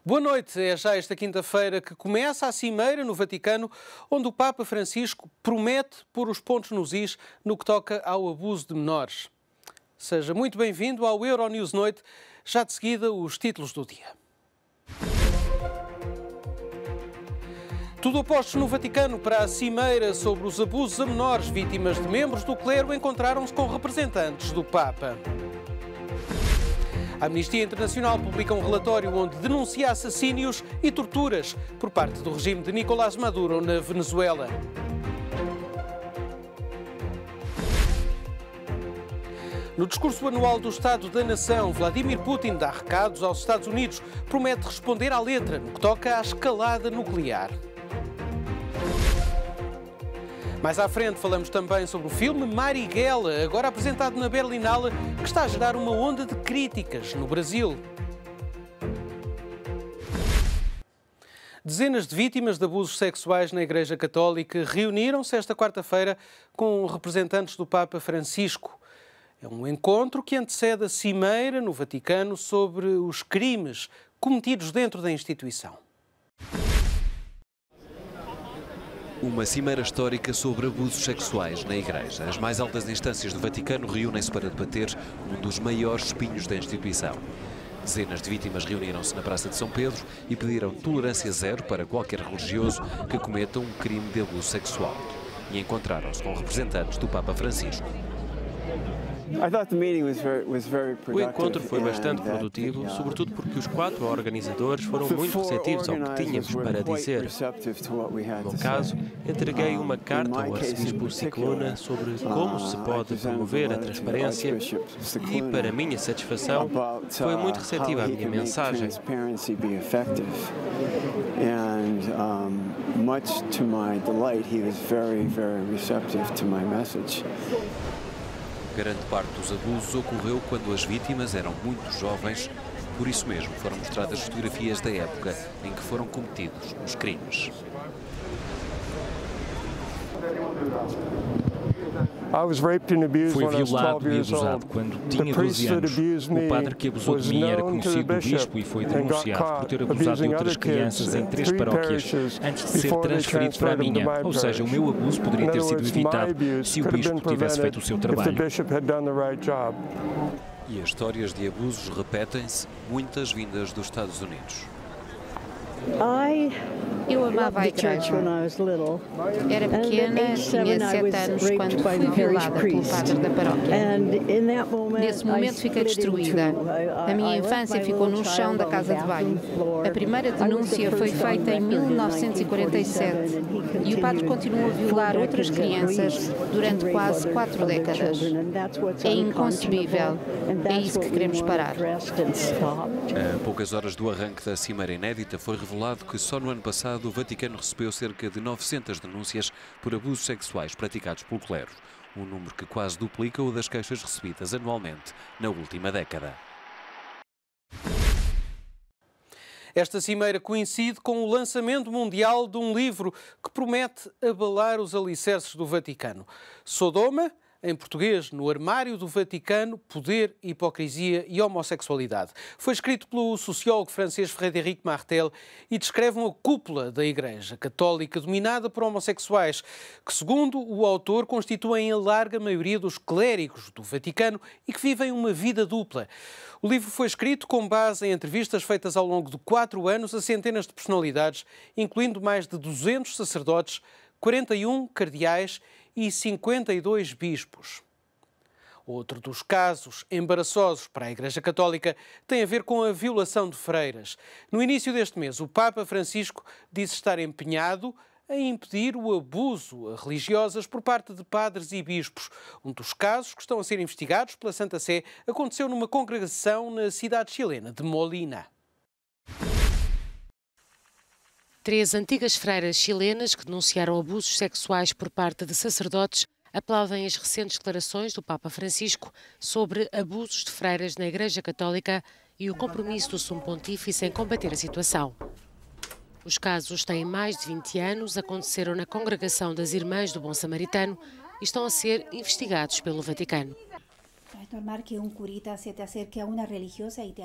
Boa noite. É já esta quinta-feira que começa a Cimeira no Vaticano, onde o Papa Francisco promete pôr os pontos nos is no que toca ao abuso de menores. Seja muito bem-vindo ao Euronews Noite. Já de seguida, os títulos do dia. Tudo apostos no Vaticano para a Cimeira sobre os abusos a menores vítimas de membros do clero encontraram-se com representantes do Papa. A Amnistia Internacional publica um relatório onde denuncia assassínios e torturas por parte do regime de Nicolás Maduro na Venezuela. No discurso anual do Estado da Nação, Vladimir Putin dá recados aos Estados Unidos, promete responder à letra no que toca à escalada nuclear. Mais à frente falamos também sobre o filme Marighella, agora apresentado na Berlinale, que está a gerar uma onda de críticas no Brasil. Dezenas de vítimas de abusos sexuais na Igreja Católica reuniram-se esta quarta-feira com representantes do Papa Francisco. É um encontro que antecede a Cimeira no Vaticano sobre os crimes cometidos dentro da instituição. Uma cimeira histórica sobre abusos sexuais na Igreja. As mais altas instâncias do Vaticano reúnem-se para debater um dos maiores espinhos da instituição. Dezenas de vítimas reuniram-se na Praça de São Pedro e pediram tolerância zero para qualquer religioso que cometa um crime de abuso sexual. E encontraram-se com representantes do Papa Francisco. O encontro foi bastante produtivo, sobretudo porque os 4 organizadores foram muito receptivos ao que tínhamos para dizer. No caso, entreguei uma carta ao arcebispo Scicluna sobre como se pode promover a transparência e, para minha satisfação, foi muito receptiva à minha mensagem. Much to my delight, he was very receptive to my message. Grande parte dos abusos ocorreu quando as vítimas eram muito jovens, por isso mesmo foram mostradas fotografias da época em que foram cometidos os crimes. Fui violado e abusado quando tinha 12 anos. O padre que abusou de mim era conhecido do bispo e foi denunciado por ter abusado de outras crianças em 3 paróquias antes de ser transferido para a minha. Ou seja, o meu abuso poderia ter sido evitado se o bispo tivesse feito o seu trabalho. E as histórias de abusos repetem-se, muitas vindas dos Estados Unidos. Eu amava a igreja. Era pequena, tinha 7 anos quando fui violada pelo padre da paróquia. Nesse momento fiquei destruída. A minha infância ficou no chão da casa de banho. A primeira denúncia foi feita em 1947 e o padre continuou a violar outras crianças durante quase 4 décadas. É inconcebível. É isso que queremos parar. A poucas horas do arranque da Cimeira inédita foi revelado que só no ano passado o Vaticano recebeu cerca de 900 denúncias por abusos sexuais praticados pelo clero, um número que quase duplica o das queixas recebidas anualmente na última década. Esta cimeira coincide com o lançamento mundial de um livro que promete abalar os alicerces do Vaticano. Sodoma, em português, No Armário do Vaticano, Poder, Hipocrisia e Homossexualidade. Foi escrito pelo sociólogo francês Frédéric Martel e descreve uma cúpula da Igreja Católica dominada por homossexuais, que, segundo o autor, constituem a larga maioria dos clérigos do Vaticano e que vivem uma vida dupla. O livro foi escrito com base em entrevistas feitas ao longo de 4 anos a centenas de personalidades, incluindo mais de 200 sacerdotes, 41 cardeais e 52 bispos. Outro dos casos embaraçosos para a Igreja Católica tem a ver com a violação de freiras. No início deste mês, o Papa Francisco disse estar empenhado em impedir o abuso a religiosas por parte de padres e bispos. Um dos casos que estão a ser investigados pela Santa Sé aconteceu numa congregação na cidade chilena de Molina. 3 antigas freiras chilenas que denunciaram abusos sexuais por parte de sacerdotes aplaudem as recentes declarações do Papa Francisco sobre abusos de freiras na Igreja Católica e o compromisso do Sumo Pontífice em combater a situação. Os casos têm mais de 20 anos, aconteceram na Congregação das Irmãs do Bom Samaritano e estão a ser investigados pelo Vaticano.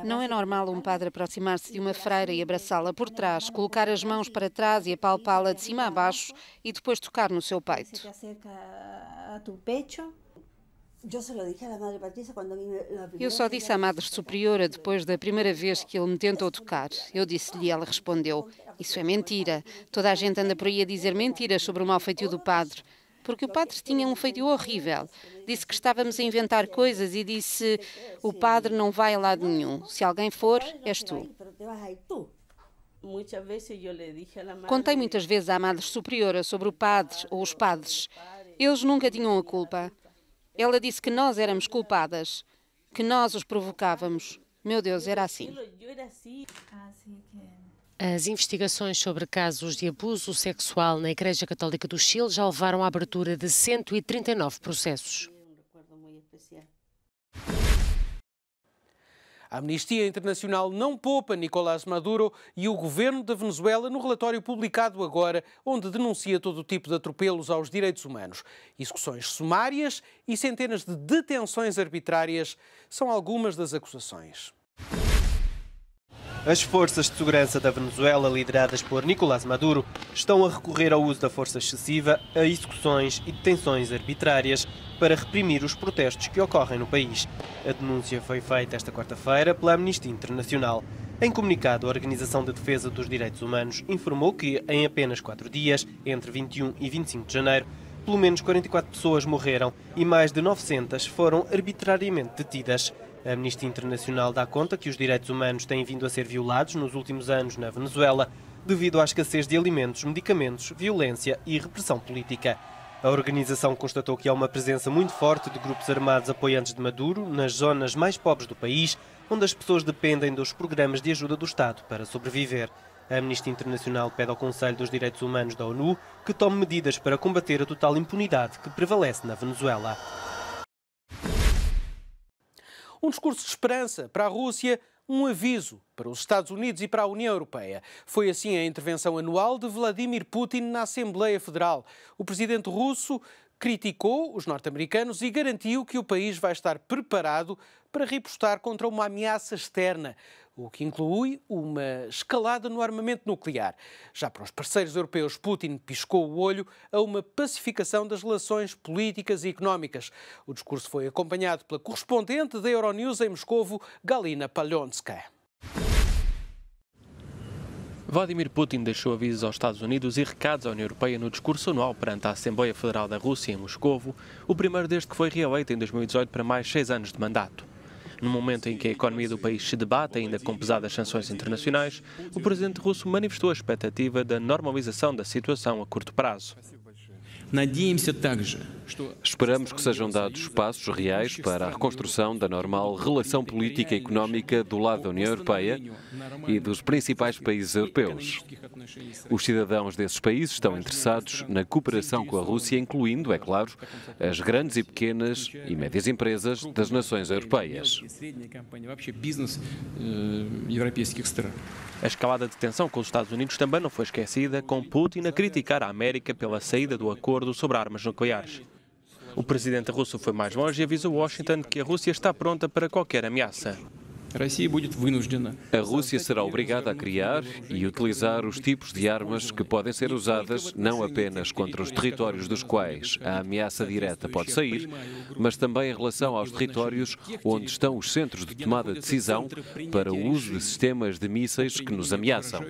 Não é normal um padre aproximar-se de uma freira e abraçá-la por trás, colocar as mãos para trás e apalpá-la de cima a baixo e depois tocar no seu peito. Eu só disse à Madre Superiora depois da primeira vez que ele me tentou tocar. Eu disse-lhe e ela respondeu: "Isso é mentira. Toda a gente anda por aí a dizer mentiras sobre o mau feitio do padre." Porque o padre tinha um feitio horrível. Disse que estávamos a inventar coisas e disse: "O padre não vai a lado nenhum. Se alguém for, és tu." Contei muitas vezes à Madre Superiora sobre o padre ou os padres. Eles nunca tinham a culpa. Ela disse que nós éramos culpadas, que nós os provocávamos. Meu Deus, era assim. As investigações sobre casos de abuso sexual na Igreja Católica do Chile já levaram à abertura de 139 processos. A Amnistia Internacional não poupa Nicolás Maduro e o governo da Venezuela no relatório publicado agora, onde denuncia todo o tipo de atropelos aos direitos humanos. Execuções sumárias e centenas de detenções arbitrárias são algumas das acusações. As forças de segurança da Venezuela, lideradas por Nicolás Maduro, estão a recorrer ao uso da força excessiva, a execuções e detenções arbitrárias para reprimir os protestos que ocorrem no país. A denúncia foi feita esta quarta-feira pela Amnistia Internacional. Em comunicado, a Organização de Defesa dos Direitos Humanos informou que, em apenas 4 dias, entre 21 e 25 de janeiro, pelo menos 44 pessoas morreram e mais de 900 foram arbitrariamente detidas. A Amnistia Internacional dá conta que os direitos humanos têm vindo a ser violados nos últimos anos na Venezuela devido à escassez de alimentos, medicamentos, violência e repressão política. A organização constatou que há uma presença muito forte de grupos armados apoiantes de Maduro nas zonas mais pobres do país, onde as pessoas dependem dos programas de ajuda do Estado para sobreviver. A Amnistia Internacional pede ao Conselho dos Direitos Humanos da ONU que tome medidas para combater a total impunidade que prevalece na Venezuela. Um discurso de esperança para a Rússia, um aviso para os Estados Unidos e para a União Europeia. Foi assim a intervenção anual de Vladimir Putin na Assembleia Federal. O presidente russo criticou os norte-americanos e garantiu que o país vai estar preparado para repostar contra uma ameaça externa, o que inclui uma escalada no armamento nuclear. Já para os parceiros europeus, Putin piscou o olho a uma pacificação das relações políticas e económicas. O discurso foi acompanhado pela correspondente da Euronews em Moscovo, Galina Palyonska. Vladimir Putin deixou avisos aos Estados Unidos e recados à União Europeia no discurso anual perante a Assembleia Federal da Rússia em Moscovo, o primeiro desde que foi reeleito em 2018 para mais 6 anos de mandato. No momento em que a economia do país se debate ainda com pesadas sanções internacionais, o presidente russo manifestou a expectativa da normalização da situação a curto prazo. Esperamos que sejam dados passos reais para a reconstrução da normal relação política e económica do lado da União Europeia e dos principais países europeus. Os cidadãos desses países estão interessados na cooperação com a Rússia, incluindo, é claro, as grandes e pequenas e médias empresas das nações europeias. A escalada de tensão com os Estados Unidos também não foi esquecida, com Putin a criticar a América pela saída do acordo sobre armas nucleares. O presidente russo foi mais longe e avisou Washington que a Rússia está pronta para qualquer ameaça. A Rússia será obrigada a criar e utilizar os tipos de armas que podem ser usadas não apenas contra os territórios dos quais a ameaça direta pode sair, mas também em relação aos territórios onde estão os centros de tomada de decisão para o uso de sistemas de mísseis que nos ameaçam.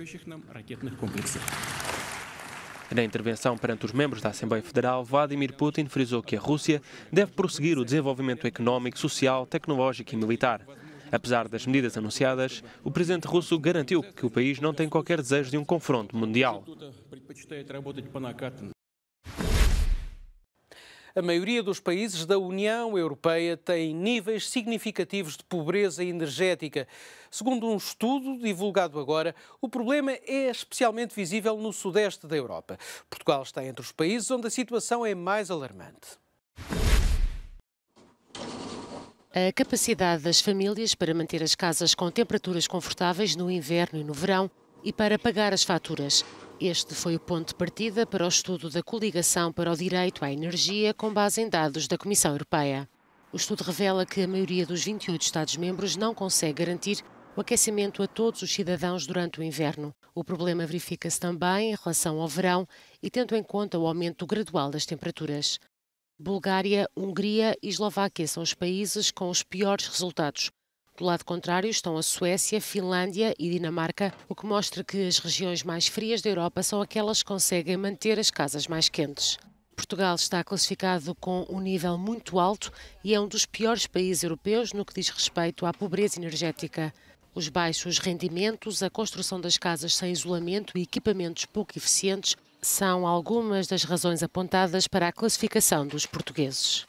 Na intervenção perante os membros da Assembleia Federal, Vladimir Putin frisou que a Rússia deve prosseguir o desenvolvimento económico, social, tecnológico e militar. Apesar das medidas anunciadas, o presidente russo garantiu que o país não tem qualquer desejo de um confronto mundial. A maioria dos países da União Europeia tem níveis significativos de pobreza energética. Segundo um estudo divulgado agora, o problema é especialmente visível no sudeste da Europa. Portugal está entre os países onde a situação é mais alarmante. A capacidade das famílias para manter as casas com temperaturas confortáveis no inverno e no verão e para pagar as faturas. Este foi o ponto de partida para o estudo da Coligação para o Direito à Energia com base em dados da Comissão Europeia. O estudo revela que a maioria dos 28 Estados-membros não consegue garantir o aquecimento a todos os cidadãos durante o inverno. O problema verifica-se também em relação ao verão e tendo em conta o aumento gradual das temperaturas. Bulgária, Hungria e Eslováquia são os países com os piores resultados. Do lado contrário estão a Suécia, Finlândia e Dinamarca, o que mostra que as regiões mais frias da Europa são aquelas que conseguem manter as casas mais quentes. Portugal está classificado com um nível muito alto e é um dos piores países europeus no que diz respeito à pobreza energética. Os baixos rendimentos, a construção das casas sem isolamento e equipamentos pouco eficientes são algumas das razões apontadas para a classificação dos portugueses.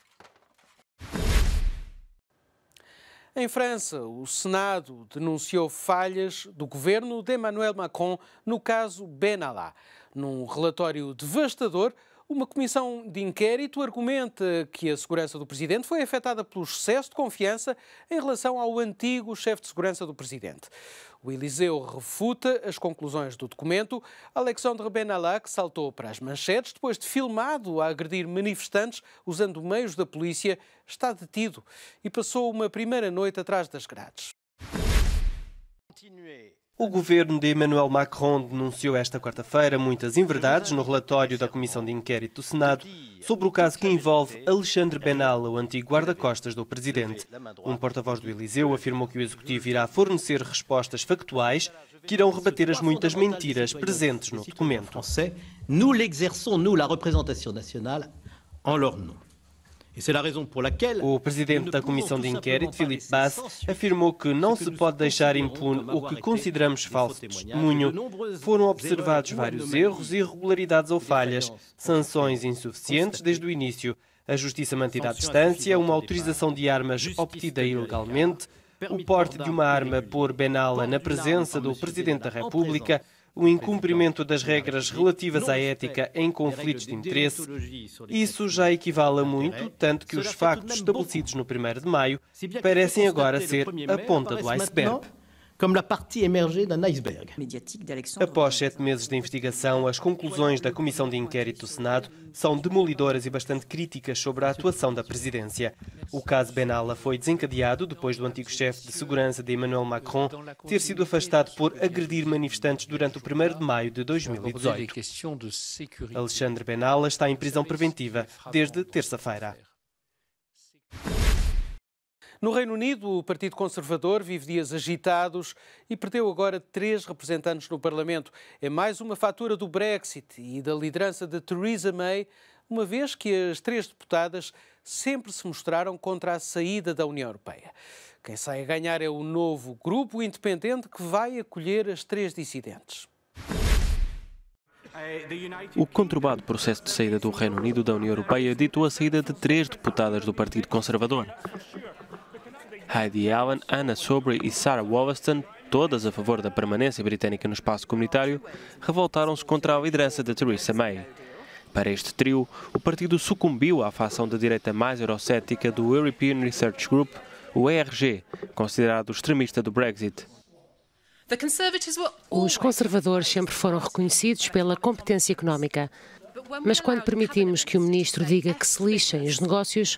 Em França, o Senado denunciou falhas do governo de Emmanuel Macron no caso Benalla. Num relatório devastador, uma comissão de inquérito argumenta que a segurança do presidente foi afetada pelo excesso de confiança em relação ao antigo chefe de segurança do presidente. O Eliseu refuta as conclusões do documento. Alexandre Benalla, que saltou para as manchetes depois de filmado a agredir manifestantes usando meios da polícia, está detido e passou uma primeira noite atrás das grades. O governo de Emmanuel Macron denunciou esta quarta-feira muitas inverdades no relatório da Comissão de Inquérito do Senado sobre o caso que envolve Alexandre Benalla, o antigo guarda-costas do presidente. Um porta-voz do Eliseu afirmou que o executivo irá fornecer respostas factuais que irão rebater as muitas mentiras presentes no documento. Nous l'exerçons, nous, la représentation nationale, en leur nom. O presidente da Comissão de Inquérito, Philippe Bass, afirmou que não se pode deixar impune o que consideramos falso testemunho. Foram observados vários erros, irregularidades ou falhas, sanções insuficientes desde o início, a justiça mantida à distância, uma autorização de armas obtida ilegalmente, o porte de uma arma por Benalla na presença do Presidente da República, o incumprimento das regras relativas à ética em conflitos de interesse. Isso já equivale a muito, tanto que os factos estabelecidos no 1º de maio parecem agora ser a ponta do iceberg. Após 7 meses de investigação, as conclusões da Comissão de Inquérito do Senado são demolidoras e bastante críticas sobre a atuação da presidência. O caso Benalla foi desencadeado depois do antigo chefe de segurança de Emmanuel Macron ter sido afastado por agredir manifestantes durante o 1º de maio de 2018. Alexandre Benalla está em prisão preventiva desde terça-feira. No Reino Unido, o Partido Conservador vive dias agitados e perdeu agora 3 representantes no Parlamento. É mais uma fatura do Brexit e da liderança de Theresa May, uma vez que as 3 deputadas sempre se mostraram contra a saída da União Europeia. Quem sai a ganhar é o novo grupo independente que vai acolher as 3 dissidentes. O conturbado processo de saída do Reino Unido da União Europeia ditou a saída de 3 deputadas do Partido Conservador. Heidi Allen, Anna Soubry e Sarah Wollaston, todas a favor da permanência britânica no espaço comunitário, revoltaram-se contra a liderança de Theresa May. Para este trio, o partido sucumbiu à facção da direita mais eurocética do European Research Group, o ERG, considerado extremista do Brexit. Os conservadores sempre foram reconhecidos pela competência económica. Mas quando permitimos que o ministro diga que se lixem os negócios,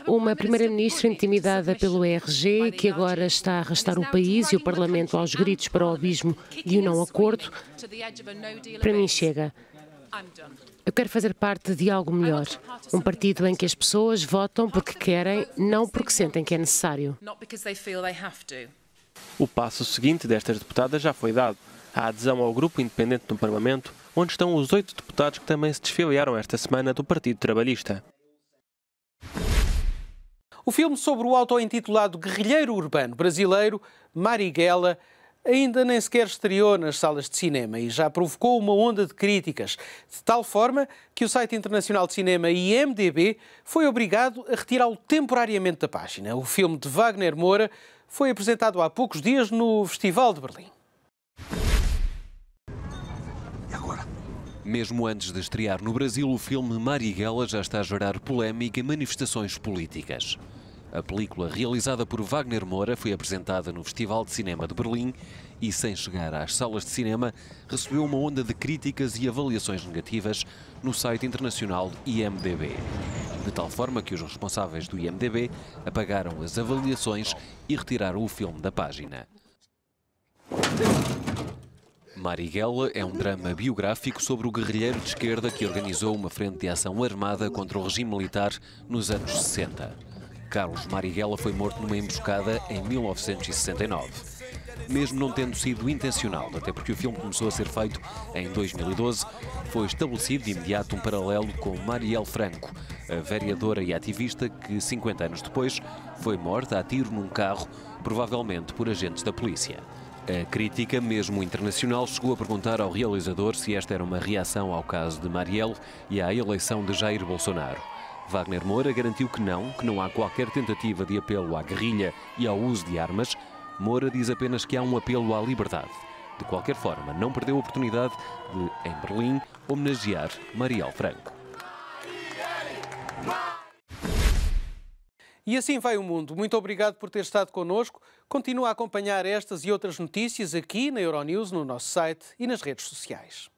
uma primeira-ministra intimidada pelo ERG, que agora está a arrastar o país e o Parlamento aos gritos para o abismo de um não acordo, para mim chega. Eu quero fazer parte de algo melhor. Um partido em que as pessoas votam porque querem, não porque sentem que é necessário. O passo seguinte destas deputadas já foi dado. A adesão ao grupo independente no Parlamento, onde estão os 8 deputados que também se desfiliaram esta semana do Partido Trabalhista. O filme sobre o auto-intitulado guerrilheiro urbano brasileiro, Marighella, ainda nem sequer estreou nas salas de cinema e já provocou uma onda de críticas, de tal forma que o site internacional de cinema IMDb foi obrigado a retirá-lo temporariamente da página. O filme de Wagner Moura foi apresentado há poucos dias no Festival de Berlim. Mesmo antes de estrear no Brasil, o filme Marighella já está a gerar polémica e manifestações políticas. A película, realizada por Wagner Moura, foi apresentada no Festival de Cinema de Berlim e, sem chegar às salas de cinema, recebeu uma onda de críticas e avaliações negativas no site internacional IMDb. de tal forma que os responsáveis do IMDb apagaram as avaliações e retiraram o filme da página. Marighella é um drama biográfico sobre o guerrilheiro de esquerda que organizou uma frente de ação armada contra o regime militar nos anos 60. Carlos Marighella foi morto numa emboscada em 1969. Mesmo não tendo sido intencional, até porque o filme começou a ser feito em 2012, foi estabelecido de imediato um paralelo com Marielle Franco, a vereadora e ativista que, 50 anos depois, foi morta a tiro num carro, provavelmente por agentes da polícia. A crítica, mesmo internacional, chegou a perguntar ao realizador se esta era uma reação ao caso de Marielle e à eleição de Jair Bolsonaro. Wagner Moura garantiu que não há qualquer tentativa de apelo à guerrilha e ao uso de armas. Moura diz apenas que há um apelo à liberdade. De qualquer forma, não perdeu a oportunidade de, em Berlim, homenagear Marielle Franco. E assim vai o mundo. Muito obrigado por ter estado connosco. Continua a acompanhar estas e outras notícias aqui na Euronews, no nosso site e nas redes sociais.